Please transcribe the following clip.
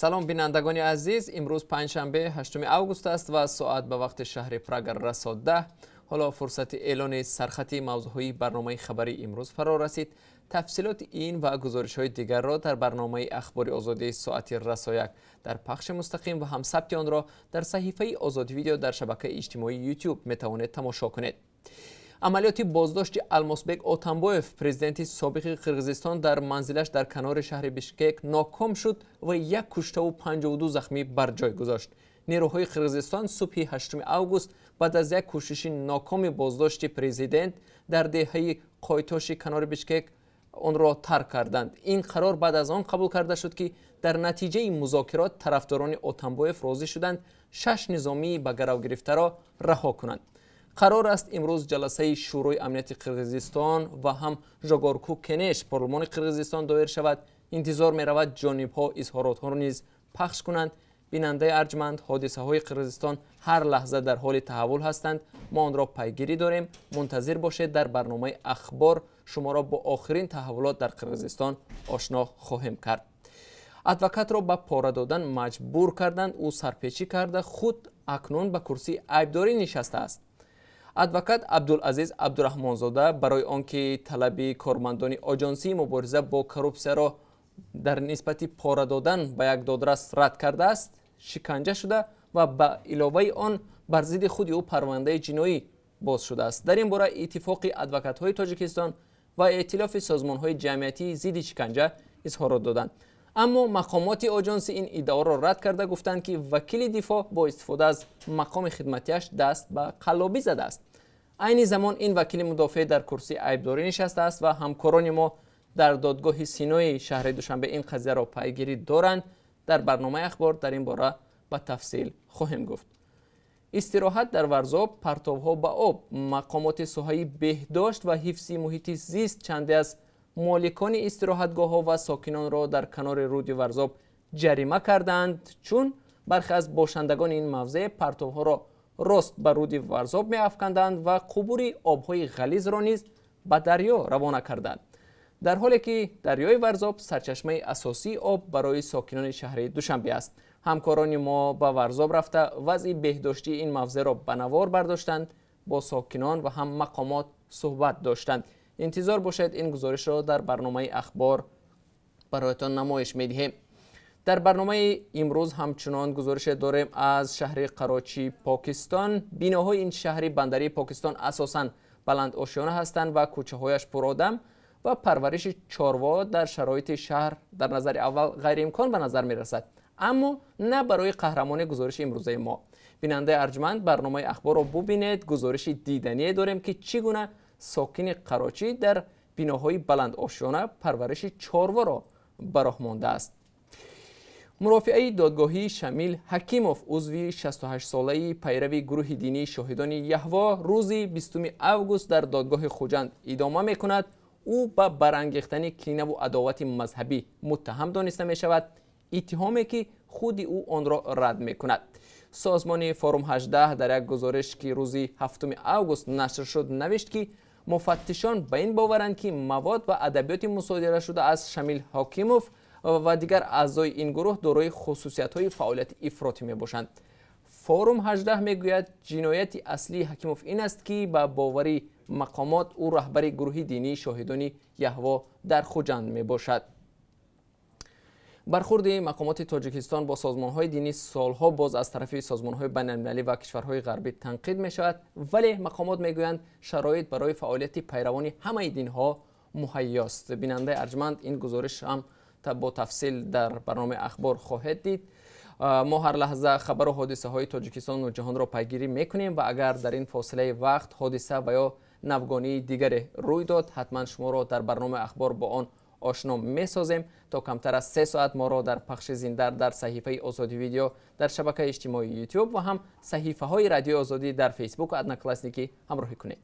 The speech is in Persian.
سلام بینندگان عزیز، امروز پنجشنبه 8 اوگوست است و ساعت به وقت شهر پراگ رساده. حالا فرصت اعلان سرخط موضوعی برنامه خبری امروز فرا رسید. تفصیلات این و گزارش‌های دیگر را در برنامه اخبار آزادی ساعت رسایک در پخش مستقیم و هم ثبت آن را در صحیفه آزادی ویدیو در شبکه اجتماعی یوتیوب میتوانید تماشا کنید. عملیات بازداشت الماسبک اتنبویف پرزیدنت سابق قرقیزستان در منزلش در کنار شهر بیشکک ناکام شد و یک کشته و 52 زخمی بر جای گذاشت. نیروهای قرقیزستان صبح 8 اوگوست بعد از یک کوشش ناکام بازداشت پرزیدنت در دهه قایتاش کنار بیشکک آن را ترک کردند. این قرار بعد از آن قبول کرده شد که در نتیجه مذاکرات طرفداران اتنبویف راضی شدند 6 نظامی به گرو گرفته را رها کنند. قرار است امروز جلسه شورای امنیت قرقیزستان و هم ژاگارکو کنش پارلمان قرقیزستان دایر شود. انتظار می رود جانب‌ها اظهارات را نیز پخش کنند. بیننده ارجمند، حادثه های قرقیزستان هر لحظه در حال تحول هستند. ما آن را پیگیری داریم. منتظر باشید. در برنامه اخبار شما را با آخرین تحولات در قرقیزستان آشنا خواهیم کرد. ادوکات را به پاره دادن مجبور کردند. او سرپیچی کرده خود اکنون به کرسی عیبداری نشسته است. ادوکات عبدالعزیز عبدالرحمنزاده برای آنکه طلب کارمندان آژانسی مبارزه با کروپسیا را در نسبت پاره دادن به یک دادرس رد کرده است، شکنجه شده و به علاوه آن بر ضد خود او پرونده جنایی باز شده است. در این باره اتفاق ادوکات‌های تاجیکستان و ائتلاف سازمان‌های جمعیتی ضد شکنجه اظهارات دادند. اما مقامات آژانسی این ادعا را رد کرده گفتند که وکیل دفاع با استفاده از مقام خدمتیش دست به قلابی زده است. عین زمان این وکیل مدافع در کرسی عیبداری نشسته است و همکاران ما در دادگاه سینای شهر دوشنبه این قضیه را پیگیری دارند. در برنامه اخبار در این باره به تفصیل خواهیم گفت. استراحت در ورزاب، پرتاب‌ها به آب، مقامات ساحه بهداشت و حفظ محیط زیست چندی از مالکان استراحتگاه‌ها و ساکنان را در کنار رود ورزاب جریمه کردند، چون برخی از باشندگان این موضع پرتاب‌ها را راست بر رود ورزاب می‌افکندند و قبور آب‌های غلیظ را نیز به دریا روانه کردند، در حالی که دریای ورزاب سرچشمه اساسی آب برای ساکنان شهر دوشنبه است. همکاران ما به ورزاب رفته وضع بهداشتی این موضع را به نوار برداشتند، با ساکنان و هم مقامات صحبت داشتند. انتظار باشید این گزارش را در برنامه اخبار برایتان نمایش می‌دهیم. در برنامه امروز همچنان گزارش داریم از شهر قراچی پاکستان. بیناهای این شهر بندری پاکستان اساساً بلند آشیانه هستند و کوچه‌هایش پرآدم و پرورش چاروا در شرایط شهر در نظر اول غیر امکان به نظر می‌رسد، اما نه برای قهرمان گزارش امروزه ما. بیننده ارجمند، برنامه اخبار را ببینید. گزارش دیدنی داریم که چگونه ساکن قراچی در بیناهای بلند آشیانه پرورش چاروا را به راه مانده است. مرافعه دادگاهی شمیل حکیموف، عضو 68 ساله پیرو گروه دینی شاهدان یهوه، روز 20 اوگوست در دادگاه خوجند ادامه می‌کند. او به برانگیختن کینه و عداوت مذهبی متهم دانسته می‌شود، اتهامی که خود او آن را رد می‌کند. سازمان فورم 18 در یک گزارش که روز 7 اوگوست نشر شد نوشت که مفتشان به این باورند که مواد و ادبیات مصادره شده از شمیل حکیموف و دیگر اعضای این گروه دارای خصوصیت‌های فعالیت افراطی میباشند. فورم 18 میگوید جنایت اصلی حکیموف این است که به باوری مقامات او رهبر گروه دینی شاهدان یهوه در خوجند میباشد. برخورد مقامات تاجیکستان با سازمان‌های دینی سالها باز از طرف سازمان‌های بین‌المللی و کشورهای غربی تنقید می‌شود، ولی مقامات می‌گویند شرایط برای فعالیت پیروان همه دین‌ها مهیا است. بیننده ارجمند، این گزارش هم با تفصیل در برنامه اخبار خواهد دید. ما هر لحظه خبر و حادثه‌های تاجیکستان و جهان را پیگیری می‌کنیم و اگر در این فاصله وقت حادثه و یا نوگانی دیگری روی داد، حتما شما را در برنامه اخبار با آن آشنا می‌سازیم. تا کمتر از 3 ساعت ما را در پخش زنده در صحیفه آزادی ویدیو در شبکه اجتماعی یوتیوب و هم صحیفه‌های رادیو آزادی در فیسبوک و ادنا کلاسنیکی همراهی کنید.